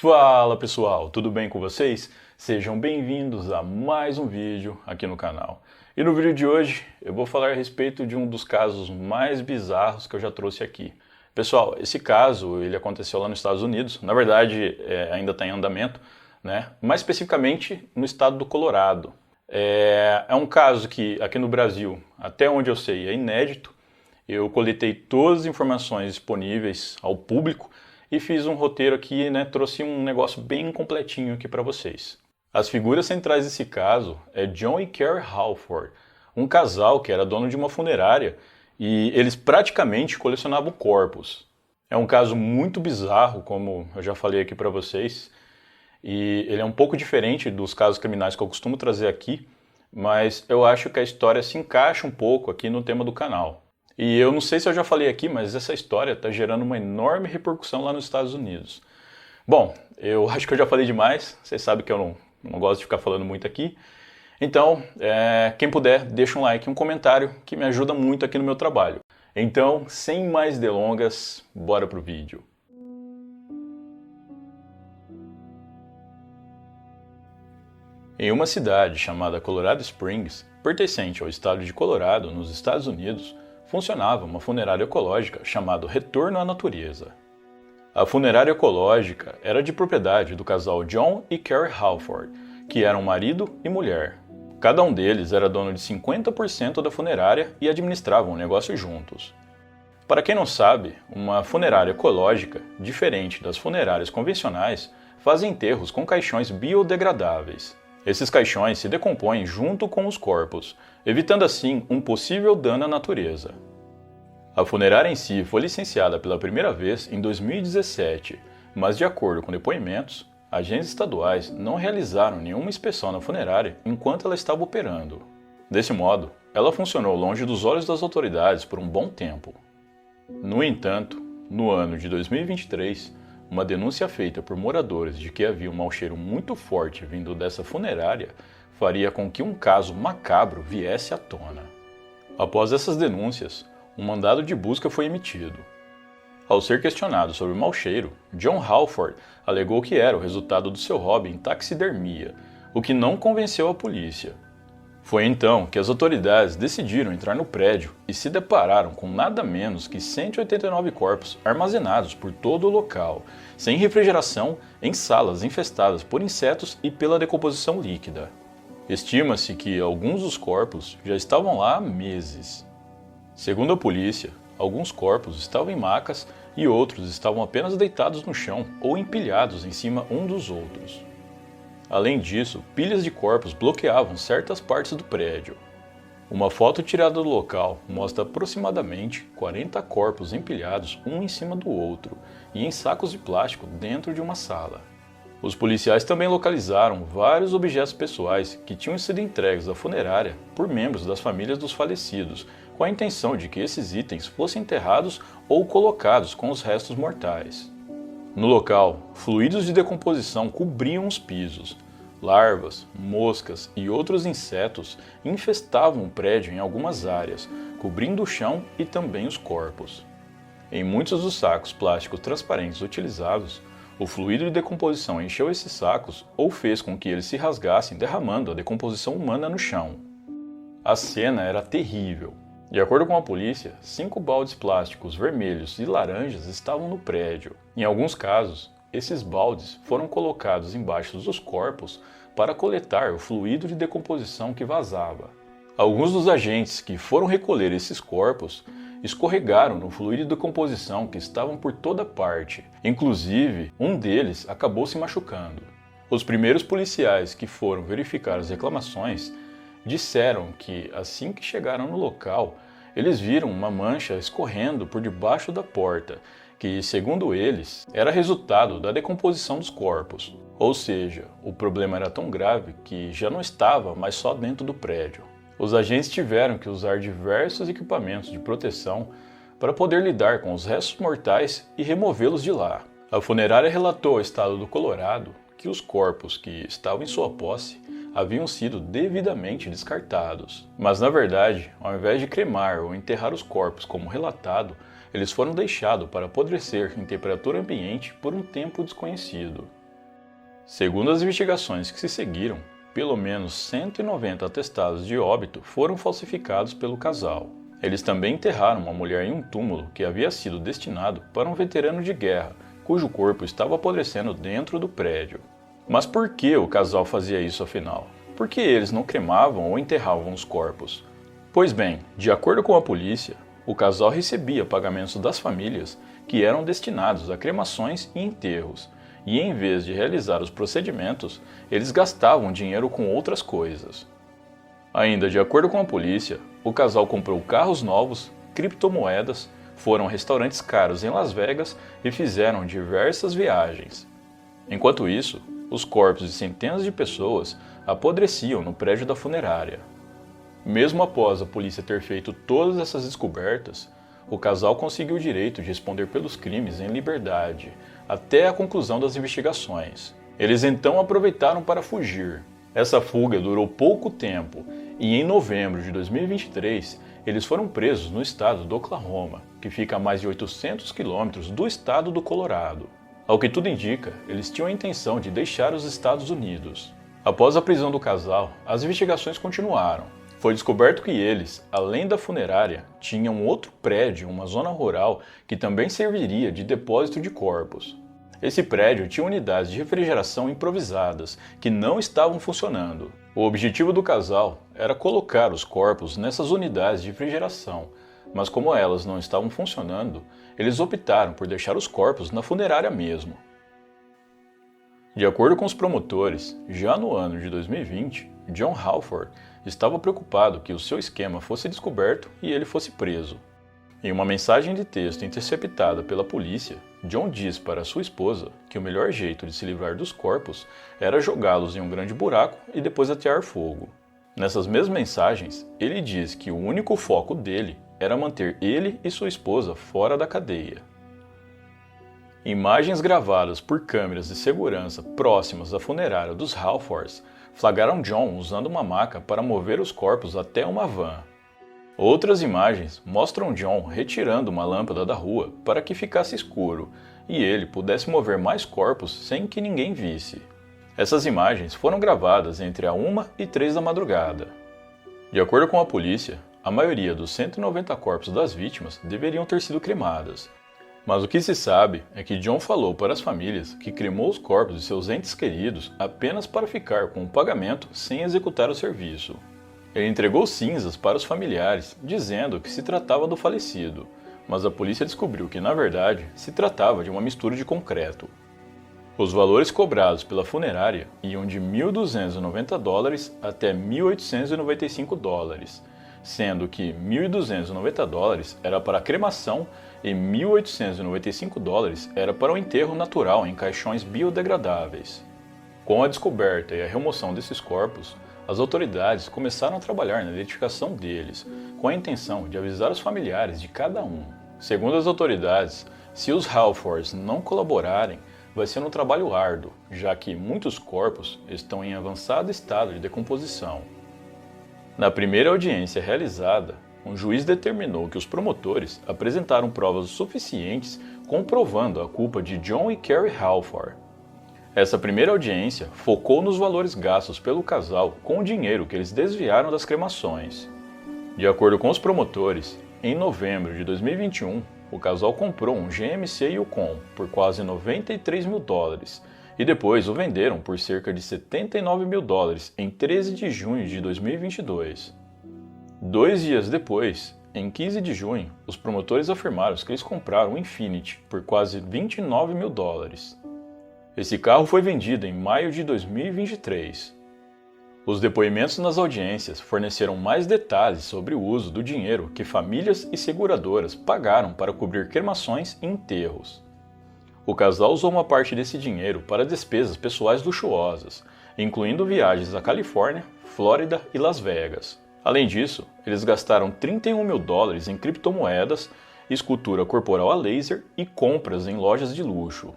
Fala pessoal, tudo bem com vocês? Sejam bem-vindos a mais um vídeo aqui no canal. E no vídeo de hoje eu vou falar a respeito de um dos casos mais bizarros que eu já trouxe aqui. Pessoal, esse caso ele aconteceu lá nos Estados Unidos, na verdade ainda está em andamento, né? Mais especificamente no estado do Colorado. É um caso que aqui no Brasil, até onde eu sei, é inédito. Eu coletei todas as informações disponíveis ao público e fiz um roteiro aqui, né, trouxe um negócio bem completinho aqui para vocês. As figuras centrais desse caso é John e Carrie Halford, um casal que era dono de uma funerária e eles praticamente colecionavam corpos. É um caso muito bizarro, como eu já falei aqui para vocês, e ele é um pouco diferente dos casos criminais que eu costumo trazer aqui, mas eu acho que a história se encaixa um pouco aqui no tema do canal. E eu não sei se eu já falei aqui, mas essa história está gerando uma enorme repercussão lá nos Estados Unidos. Bom, eu acho que eu já falei demais, vocês sabem que eu não gosto de ficar falando muito aqui. Então, quem puder, deixa um like e um comentário que me ajuda muito aqui no meu trabalho. Então, sem mais delongas, bora pro vídeo. Em uma cidade chamada Colorado Springs, pertencente ao estado de Colorado, nos Estados Unidos, funcionava uma funerária ecológica chamada Retorno à Natureza. A funerária ecológica era de propriedade do casal John e Carrie Halford, que eram marido e mulher. Cada um deles era dono de 50% da funerária e administravam o negócio juntos. Para quem não sabe, uma funerária ecológica, diferente das funerárias convencionais, faz enterros com caixões biodegradáveis. Esses caixões se decompõem junto com os corpos, evitando assim um possível dano à natureza. A funerária em si foi licenciada pela primeira vez em 2017, mas de acordo com depoimentos, agentes estaduais não realizaram nenhuma inspeção na funerária enquanto ela estava operando. Desse modo, ela funcionou longe dos olhos das autoridades por um bom tempo. No entanto, no ano de 2023, uma denúncia feita por moradores de que havia um mau cheiro muito forte vindo dessa funerária faria com que um caso macabro viesse à tona. Após essas denúncias, um mandado de busca foi emitido. Ao ser questionado sobre o mau cheiro, John Halford alegou que era o resultado do seu hobby em taxidermia, o que não convenceu a polícia. Foi então que as autoridades decidiram entrar no prédio e se depararam com nada menos que 189 corpos armazenados por todo o local, sem refrigeração, em salas infestadas por insetos e pela decomposição líquida. Estima-se que alguns dos corpos já estavam lá há meses. Segundo a polícia, alguns corpos estavam em macas e outros estavam apenas deitados no chão ou empilhados em cima um dos outros. Além disso, pilhas de corpos bloqueavam certas partes do prédio. Uma foto tirada do local mostra aproximadamente 40 corpos empilhados um em cima do outro e em sacos de plástico dentro de uma sala. Os policiais também localizaram vários objetos pessoais que tinham sido entregues à funerária por membros das famílias dos falecidos, com a intenção de que esses itens fossem enterrados ou colocados com os restos mortais. No local, fluidos de decomposição cobriam os pisos. Larvas, moscas e outros insetos infestavam o prédio em algumas áreas, cobrindo o chão e também os corpos. Em muitos dos sacos plásticos transparentes utilizados, o fluido de decomposição encheu esses sacos ou fez com que eles se rasgassem, derramando a decomposição humana no chão. A cena era terrível. De acordo com a polícia, 5 baldes plásticos vermelhos e laranjas estavam no prédio. Em alguns casos, esses baldes foram colocados embaixo dos corpos para coletar o fluido de decomposição que vazava. Alguns dos agentes que foram recolher esses corpos escorregaram no fluido de decomposição que estavam por toda parte. Inclusive, um deles acabou se machucando. Os primeiros policiais que foram verificar as reclamações disseram que, assim que chegaram no local, eles viram uma mancha escorrendo por debaixo da porta, que, segundo eles, era resultado da decomposição dos corpos. Ou seja, o problema era tão grave que já não estava mais só dentro do prédio. Os agentes tiveram que usar diversos equipamentos de proteção para poder lidar com os restos mortais e removê-los de lá. A funerária relatou ao estado do Colorado que os corpos que estavam em sua posse haviam sido devidamente descartados. Mas na verdade, ao invés de cremar ou enterrar os corpos como relatado, eles foram deixados para apodrecer em temperatura ambiente por um tempo desconhecido. Segundo as investigações que se seguiram, pelo menos 190 atestados de óbito foram falsificados pelo casal. Eles também enterraram uma mulher em um túmulo que havia sido destinado para um veterano de guerra, cujo corpo estava apodrecendo dentro do prédio. Mas por que o casal fazia isso afinal? Por que eles não cremavam ou enterravam os corpos? Pois bem, de acordo com a polícia, o casal recebia pagamentos das famílias que eram destinados a cremações e enterros, e em vez de realizar os procedimentos, eles gastavam dinheiro com outras coisas. Ainda de acordo com a polícia, o casal comprou carros novos, criptomoedas, foram a restaurantes caros em Las Vegas e fizeram diversas viagens. Enquanto isso, os corpos de centenas de pessoas apodreciam no prédio da funerária. Mesmo após a polícia ter feito todas essas descobertas, o casal conseguiu o direito de responder pelos crimes em liberdade, até a conclusão das investigações. Eles então aproveitaram para fugir. Essa fuga durou pouco tempo e em novembro de 2023 eles foram presos no estado do Oklahoma, que fica a mais de 800 quilômetros do estado do Colorado. Ao que tudo indica, eles tinham a intenção de deixar os Estados Unidos. Após a prisão do casal, as investigações continuaram. Foi descoberto que eles, além da funerária, tinham outro prédio, uma zona rural, que também serviria de depósito de corpos. Esse prédio tinha unidades de refrigeração improvisadas, que não estavam funcionando. O objetivo do casal era colocar os corpos nessas unidades de refrigeração, mas como elas não estavam funcionando, eles optaram por deixar os corpos na funerária mesmo. De acordo com os promotores, já no ano de 2020, John Halford estava preocupado que o seu esquema fosse descoberto e ele fosse preso. Em uma mensagem de texto interceptada pela polícia, John diz para sua esposa que o melhor jeito de se livrar dos corpos era jogá-los em um grande buraco e depois atear fogo. Nessas mesmas mensagens, ele diz que o único foco dele era manter ele e sua esposa fora da cadeia. Imagens gravadas por câmeras de segurança próximas à funerária dos Halfords flagraram John usando uma maca para mover os corpos até uma van. Outras imagens mostram John retirando uma lâmpada da rua para que ficasse escuro e ele pudesse mover mais corpos sem que ninguém visse. Essas imagens foram gravadas entre a 1 e 3 da madrugada. De acordo com a polícia, a maioria dos 190 corpos das vítimas deveriam ter sido cremadas. Mas o que se sabe é que John falou para as famílias que cremou os corpos de seus entes queridos apenas para ficar com o pagamento sem executar o serviço. Ele entregou cinzas para os familiares, dizendo que se tratava do falecido, mas a polícia descobriu que, na verdade, se tratava de uma mistura de concreto. Os valores cobrados pela funerária iam de $1.290 até $1.895, sendo que $1.290 era para a cremação e $1.895 era para o enterro natural em caixões biodegradáveis. Com a descoberta e a remoção desses corpos, as autoridades começaram a trabalhar na identificação deles, com a intenção de avisar os familiares de cada um. Segundo as autoridades, se os Halfords não colaborarem, vai ser um trabalho árduo, já que muitos corpos estão em avançado estado de decomposição. Na primeira audiência realizada, um juiz determinou que os promotores apresentaram provas suficientes comprovando a culpa de John e Carrie Halford. Essa primeira audiência focou nos valores gastos pelo casal com o dinheiro que eles desviaram das cremações. De acordo com os promotores, em novembro de 2021, o casal comprou um GMC Yukon por quase $93 mil e depois o venderam por cerca de $79 mil em 13 de junho de 2022. 2 dias depois, em 15 de junho, os promotores afirmaram que eles compraram um Infiniti por quase $29 mil. Esse carro foi vendido em maio de 2023. Os depoimentos nas audiências forneceram mais detalhes sobre o uso do dinheiro que famílias e seguradoras pagaram para cobrir cremações e enterros. O casal usou uma parte desse dinheiro para despesas pessoais luxuosas, incluindo viagens à Califórnia, Flórida e Las Vegas. Além disso, eles gastaram $31 mil em criptomoedas, escultura corporal a laser e compras em lojas de luxo.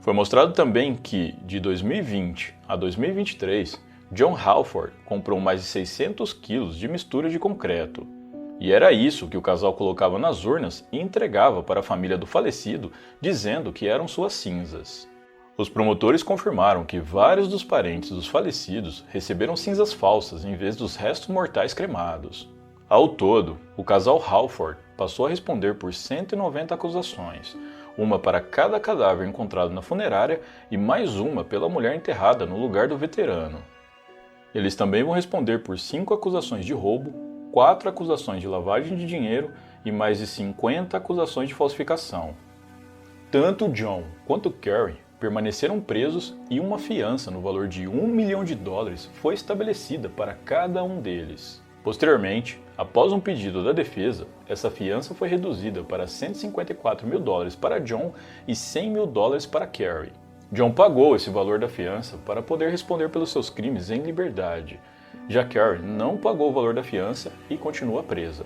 Foi mostrado também que, de 2020 a 2023, John Halford comprou mais de 600 quilos de mistura de concreto. E era isso que o casal colocava nas urnas e entregava para a família do falecido, dizendo que eram suas cinzas. Os promotores confirmaram que vários dos parentes dos falecidos receberam cinzas falsas em vez dos restos mortais cremados. Ao todo, o casal Halford passou a responder por 190 acusações, uma para cada cadáver encontrado na funerária e mais uma pela mulher enterrada no lugar do veterano. Eles também vão responder por 5 acusações de roubo, 4 acusações de lavagem de dinheiro e mais de 50 acusações de falsificação. Tanto John quanto Carrie permaneceram presos e uma fiança no valor de $1 milhão foi estabelecida para cada um deles. Posteriormente, após um pedido da defesa, essa fiança foi reduzida para $154 mil para John e $100 mil para Carrie. John pagou esse valor da fiança para poder responder pelos seus crimes em liberdade. Já Carrie não pagou o valor da fiança e continua presa.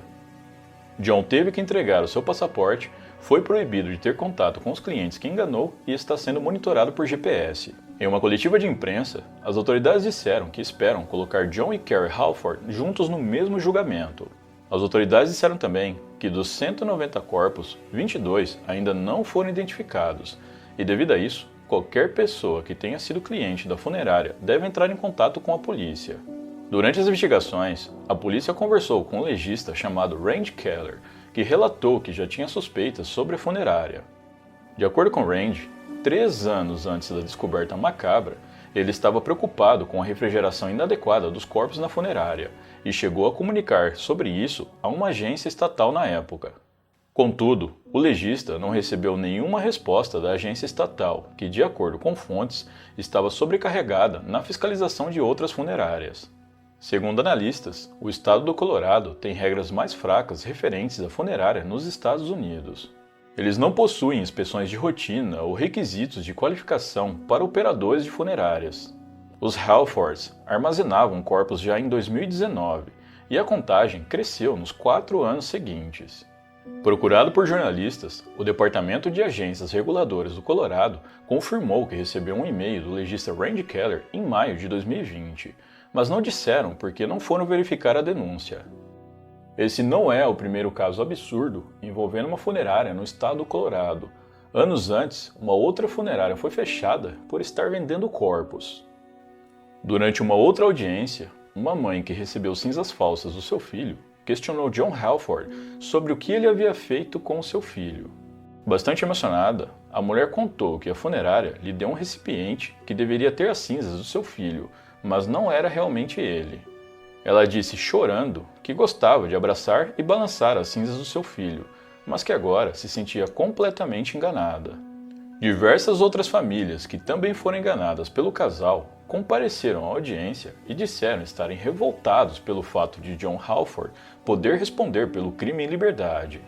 John teve que entregar o seu passaporte, foi proibido de ter contato com os clientes que enganou e está sendo monitorado por GPS. Em uma coletiva de imprensa, as autoridades disseram que esperam colocar John e Carrie Halford juntos no mesmo julgamento. As autoridades disseram também que dos 190 corpos, 22 ainda não foram identificados, e devido a isso, qualquer pessoa que tenha sido cliente da funerária deve entrar em contato com a polícia. Durante as investigações, a polícia conversou com um legista chamado Randy Keller, que relatou que já tinha suspeitas sobre a funerária. De acordo com Randy, 3 anos antes da descoberta macabra, ele estava preocupado com a refrigeração inadequada dos corpos na funerária e chegou a comunicar sobre isso a uma agência estatal na época. Contudo, o legista não recebeu nenhuma resposta da agência estatal, que, de acordo com fontes, estava sobrecarregada na fiscalização de outras funerárias. Segundo analistas, o estado do Colorado tem regras mais fracas referentes à funerária nos Estados Unidos. Eles não possuem inspeções de rotina ou requisitos de qualificação para operadores de funerárias. Os Halfords armazenavam corpos já em 2019 e a contagem cresceu nos 4 anos seguintes. Procurado por jornalistas, o Departamento de Agências Reguladoras do Colorado confirmou que recebeu um e-mail do legista Randy Keller em maio de 2020, mas não disseram porque não foram verificar a denúncia. Esse não é o primeiro caso absurdo envolvendo uma funerária no estado do Colorado. Anos antes, uma outra funerária foi fechada por estar vendendo corpos. Durante uma outra audiência, uma mãe que recebeu cinzas falsas do seu filho questionou John Halford sobre o que ele havia feito com o seu filho. Bastante emocionada, a mulher contou que a funerária lhe deu um recipiente que deveria ter as cinzas do seu filho, mas não era realmente ele. Ela disse chorando que gostava de abraçar e balançar as cinzas do seu filho, mas que agora se sentia completamente enganada. Diversas outras famílias que também foram enganadas pelo casal compareceram à audiência e disseram estarem revoltados pelo fato de John Halford poder responder pelo crime em liberdade.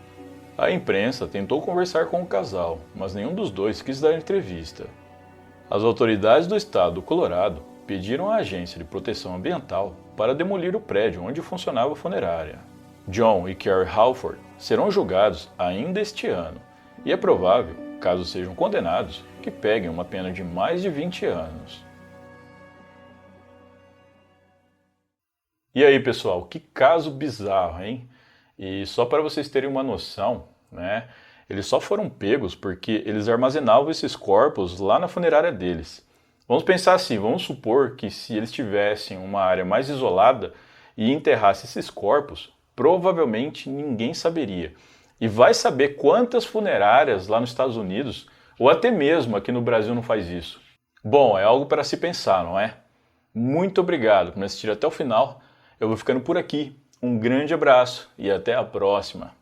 A imprensa tentou conversar com o casal, mas nenhum dos dois quis dar entrevista. As autoridades do estado do Colorado pediram à Agência de Proteção Ambiental para demolir o prédio onde funcionava a funerária. John e Carrie Halford serão julgados ainda este ano, e é provável, caso sejam condenados, que peguem uma pena de mais de 20 anos. E aí, pessoal, que caso bizarro, hein? E só para vocês terem uma noção, né, eles só foram pegos porque eles armazenavam esses corpos lá na funerária deles. Vamos pensar assim, vamos supor que se eles tivessem uma área mais isolada e enterrassem esses corpos, provavelmente ninguém saberia. E vai saber quantas funerárias lá nos Estados Unidos, ou até mesmo aqui no Brasil, não faz isso. Bom, é algo para se pensar, não é? Muito obrigado por me assistir até o final. Eu vou ficando por aqui. Um grande abraço e até a próxima.